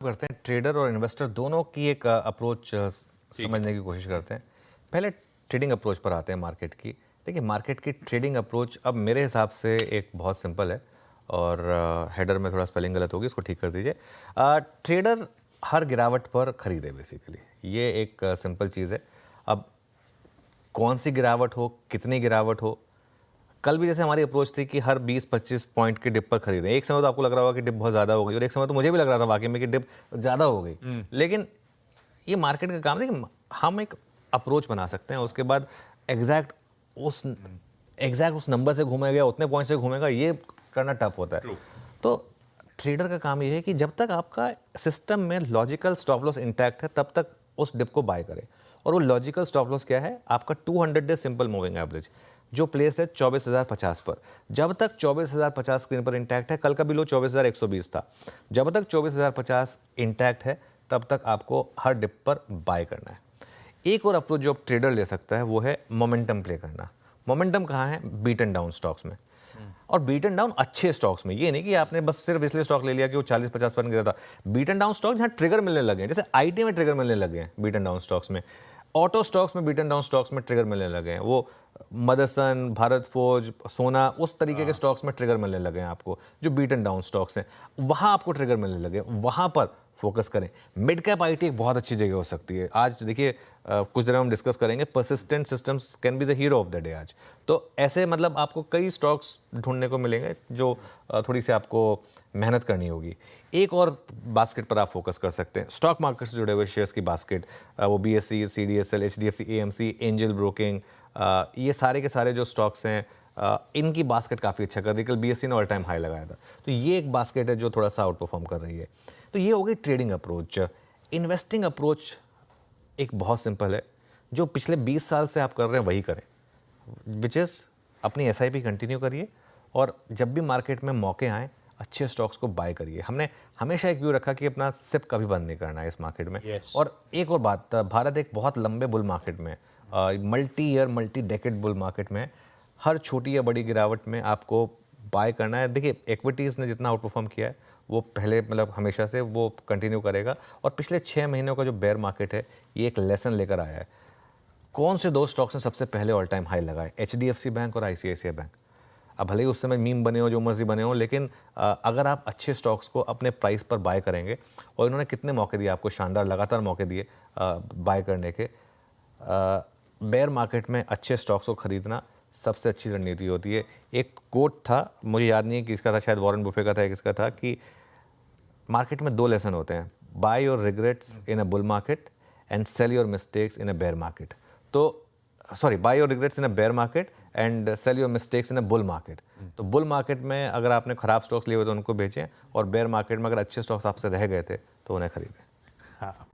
करते हैं ट्रेडर और इन्वेस्टर दोनों की एक अप्रोच समझने की कोशिश करते हैं। पहले ट्रेडिंग अप्रोच पर आते हैं मार्केट की। देखिए मार्केट की ट्रेडिंग अप्रोच अब मेरे हिसाब से एक बहुत सिंपल है और हेडर में थोड़ा स्पेलिंग गलत होगी, इसको ठीक कर दीजिए। ट्रेडर हर गिरावट पर खरीदे बेसिकली, ये एक सिंपल चीज़ है। अब कौन सी गिरावट हो, कितनी गिरावट हो, कल भी जैसे हमारी अप्रोच थी कि हर 20-25 पॉइंट की डिप पर खरीदें। एक समय तो आपको लग रहा होगा कि डिप बहुत ज़्यादा हो गई और एक समय तो मुझे भी लग रहा था वाकई में कि डिप ज़्यादा हो गई। लेकिन ये मार्केट का काम है कि हम एक अप्रोच बना सकते हैं, उसके बाद एग्जैक्ट उस नंबर से घूमेगा, उतने पॉइंट से घूमेगा, ये करना टफ होता है। तो ट्रेडर का काम ये है कि जब तक आपका सिस्टम में लॉजिकल स्टॉप लॉस इंटैक्ट है तब तक उस डिप को बाय करें। और वो लॉजिकल स्टॉप लॉस क्या है? आपका 200 डे सिंपल मूविंग एवरेज जो प्लेस है 24,050 पर। जब तक 24,050 स्क्रीन पर इंटैक्ट है, कल का भी लो 24,120 था, जब तक 24,050 इंटैक्ट है तब तक आपको हर डिप पर बाय करना है। एक और अप्रोच जो ट्रेडर ले सकता है वो है मोमेंटम प्ले करना। मोमेंटम कहाँ है? बीट एंड डाउन स्टॉक्स में, और बीट एंड डाउन अच्छे स्टॉक्स में। ये नहीं कि आपने बस सिर्फ इसलिए स्टॉक ले लिया कि वो 40-50% गिरा था। बीट एंड डाउन स्टॉक जहाँ ट्रिगर मिलने लगे हैं, जैसे आईटी में ट्रिगर मिलने लगे हैं बीट एंड डाउन स्टॉक्स में, ऑटो स्टॉक्स में बीट एंड डाउन स्टॉक्स में ट्रिगर मिलने लगे हैं, वो मदरसन, भारत फोर्ज, सोना, उस तरीके के स्टॉक्स में ट्रिगर मिलने लगे हैं आपको, जो बीट एंड डाउन स्टॉक्स हैं वहाँ आपको ट्रिगर मिलने लगे, वहाँ पर फोकस करें। मिड कैप आईटी एक बहुत अच्छी जगह हो सकती है। आज देखिए कुछ देर में हम डिस्कस करेंगे, persistent systems can be the hero of the day आज। तो ऐसे मतलब आपको कई स्टॉक्स ढूंढने को मिलेंगे जो थोड़ी सी आपको मेहनत करनी होगी। एक और बास्केट पर आप फोकस कर सकते हैं, स्टॉक मार्केट से जुड़े हुए शेयर्स की बास्केट, वो BSc, CDSL, HDFC, AMC, angel broking, ये सारे के सारे जो स्टॉक्स हैं इनकी बास्केट काफ़ी अच्छा कर रही है। कल बीएससी ने ऑल टाइम हाई लगाया था, तो ये एक बास्केट है जो थोड़ा सा आउट परफॉर्म कर रही है। तो ये हो गई ट्रेडिंग अप्रोच। इन्वेस्टिंग अप्रोच एक बहुत सिंपल है, जो पिछले 20 साल से आप कर रहे हैं वही करें, विच इज़ अपनी एसआईपी कंटिन्यू करिए और जब भी मार्केट में मौके आएँ अच्छे स्टॉक्स को बाय करिए। हमने हमेशा एक व्यू रखा कि अपना सिप कभी बंद नहीं करना है इस मार्केट में। और एक और बात, भारत एक बहुत लंबे बुल मार्केट में, multi year multi decade bull market में, हर छोटी या बड़ी गिरावट में आपको बाय करना है। देखिए इक्विटीज़ ने जितना आउट परफॉर्म किया है वो पहले मतलब हमेशा से वो कंटिन्यू करेगा, और पिछले 6 महीनों का जो बेयर मार्केट है ये एक लेसन लेकर आया है। कौन से दो स्टॉक्स ने सबसे पहले ऑल टाइम हाई लगाए? एचडीएफसी बैंक और आईसीआईसीआई बैंक। अब भले ही उस समय मीम बने हो, जो मर्जी बने हो, लेकिन अगर आप अच्छे स्टॉक्स को अपने प्राइस पर बाय करेंगे, और इन्होंने कितने मौके दिए आपको, शानदार लगातार मौके दिए बाय करने के। बेयर मार्केट में अच्छे स्टॉक्स को खरीदना सबसे अच्छी रणनीति होती है। एक कोट था, मुझे याद नहीं है किसका था, शायद वॉरेन बुफे का था, किसका था, कि मार्केट में 2 लेसन होते हैं, buy your regrets in a bull market and sell your mistakes in a bear market. तो sorry, buy your regrets in a bear market and sell your mistakes in a bull market. तो bull market में अगर आपने खराब stocks लिए हुए तो उनको बेचें, और बेयर मार्केट में अगर अच्छे स्टॉक्स आपसे रह गए थे तो उन्हें खरीदें। हाँ।